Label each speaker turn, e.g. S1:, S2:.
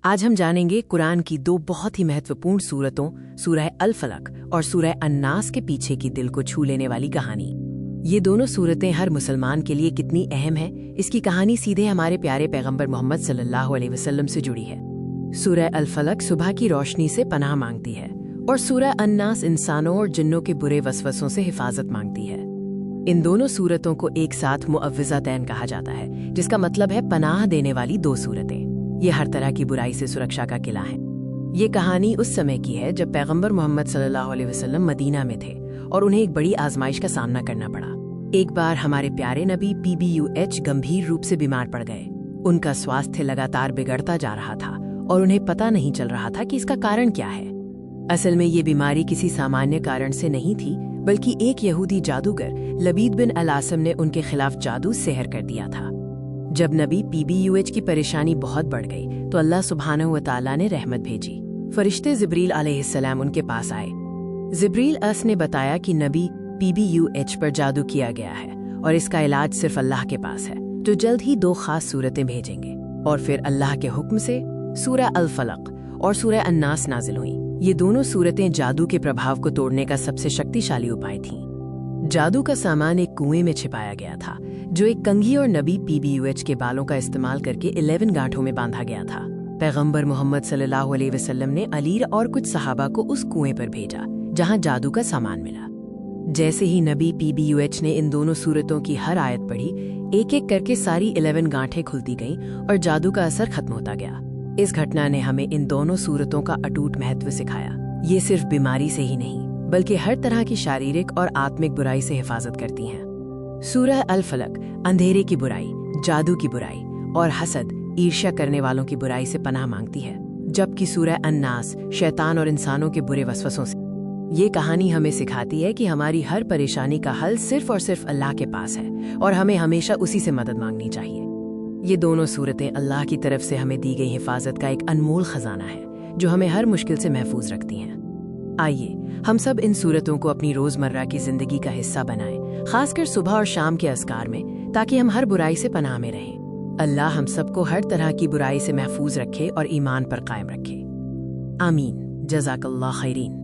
S1: آج ہم جانیں گے قرآن کی دو بہت ہی مہتوپورن سورتوں سورہ الفلق اور سورہ الناس کے پیچھے کی دل کو چھو لینے والی کہانی۔ یہ دونوں سورتیں ہر مسلمان کے لیے کتنی اہم ہیں، اس کی کہانی سیدھے ہمارے پیارے پیغمبر محمد صلی اللہ علیہ وسلم سے جڑی ہے۔ سورہ الفلق صبح کی روشنی سے پناہ مانگتی ہے اور سورہ الناس انسانوں اور جنوں کے برے وسوسوں سے حفاظت مانگتی ہے۔ ان دونوں سورتوں کو ایک ساتھ معوذتین کہا جاتا ہے، جس کا مطلب ہے پناہ دینے والی دو سورتیں۔ یہ ہر طرح کی برائی سے سرکشا کا قلعہ ہے۔ یہ کہانی اس سمے کی ہے جب پیغمبر محمد صلی اللہ علیہ وسلم مدینہ میں تھے اور انہیں ایک بڑی آزمائش کا سامنا کرنا پڑا۔ ایک بار ہمارے پیارے نبی PBUH گمبھیر روپ سے بیمار پڑ گئے۔ ان کا سواستھ لگاتار بگڑتا جا رہا تھا اور انہیں پتہ نہیں چل رہا تھا کہ اس کا کارن کیا ہے۔ اصل میں یہ بیماری کسی سامانیہ کارن سے نہیں تھی، بلکہ ایک یہودی جادوگر لبید بن الاسم نے ان کے خلاف جادو سحر کر دیا تھا۔ جب نبی PBUH کی پریشانی بہت بڑھ گئی تو اللہ سبحانہ و تعالیٰ نے رحمت بھیجی۔ فرشتے جبریل علیہ السلام ان کے پاس آئے۔ جبریل نے بتایا کہ نبی PBUH پر جادو کیا گیا ہے اور اس کا علاج صرف اللہ کے پاس ہے، جو جلد ہی دو خاص صورتیں بھیجیں گے۔ اور پھر اللہ کے حکم سے سورہ الفلق اور سورہ الناس نازل ہوئیں۔ یہ دونوں صورتیں جادو کے پربھاؤ کو توڑنے کا سب سے شکتیشالی اپائے تھیں۔ جادو کا سامان ایک کنویں میں چھپایا گیا تھا، جو ایک کنگھی اور نبی PBUH کے بالوں کا استعمال کر کے 11 گانٹھوں میں باندھا گیا تھا۔ پیغمبر محمد صلی اللہ علیہ وسلم نے علی اور کچھ صحابہ کو اس کنویں پر بھیجا جہاں جادو کا سامان ملا۔ جیسے ہی نبی PBUH نے ان دونوں صورتوں کی ہر آیت پڑھی، ایک ایک کر کے ساری 11 گانٹھیں کھلتی گئیں اور جادو کا اثر ختم ہوتا گیا۔ اس گھٹنا نے ہمیں ان دونوں صورتوں کا اٹوٹ مہتو سکھایا۔ یہ صرف بیماری سے ہی نہیں، بلکہ ہر طرح کی شاریرک اور آتمک برائی سے حفاظت کرتی ہیں۔ سورہ الفلق اندھیرے کی برائی، جادو کی برائی اور حسد، عیرشا کرنے والوں کی برائی سے پناہ مانگتی ہے، جبکہ سورہ الناس شیطان اور انسانوں کے برے وسوسوں سے۔ یہ کہانی ہمیں سکھاتی ہے کہ ہماری ہر پریشانی کا حل صرف اور صرف اللہ کے پاس ہے اور ہمیں ہمیشہ اسی سے مدد مانگنی چاہیے۔ یہ دونوں صورتیں اللہ کی طرف سے ہمیں دی گئی حفاظت کا ایک انمول خزانہ ہے، جو ہمیں ہر مشکل سے محفوظ رکھتی ہیں۔ آئیے ہم سب ان صورتوں کو اپنی روزمرہ کی زندگی کا حصہ بنائیں، خاص کر صبح اور شام کے اذکار میں، تاکہ ہم ہر برائی سے پناہ میں رہیں۔ اللہ ہم سب کو ہر طرح کی برائی سے محفوظ رکھے اور ایمان پر قائم رکھے۔ آمین۔ جزاک اللہ خیرین۔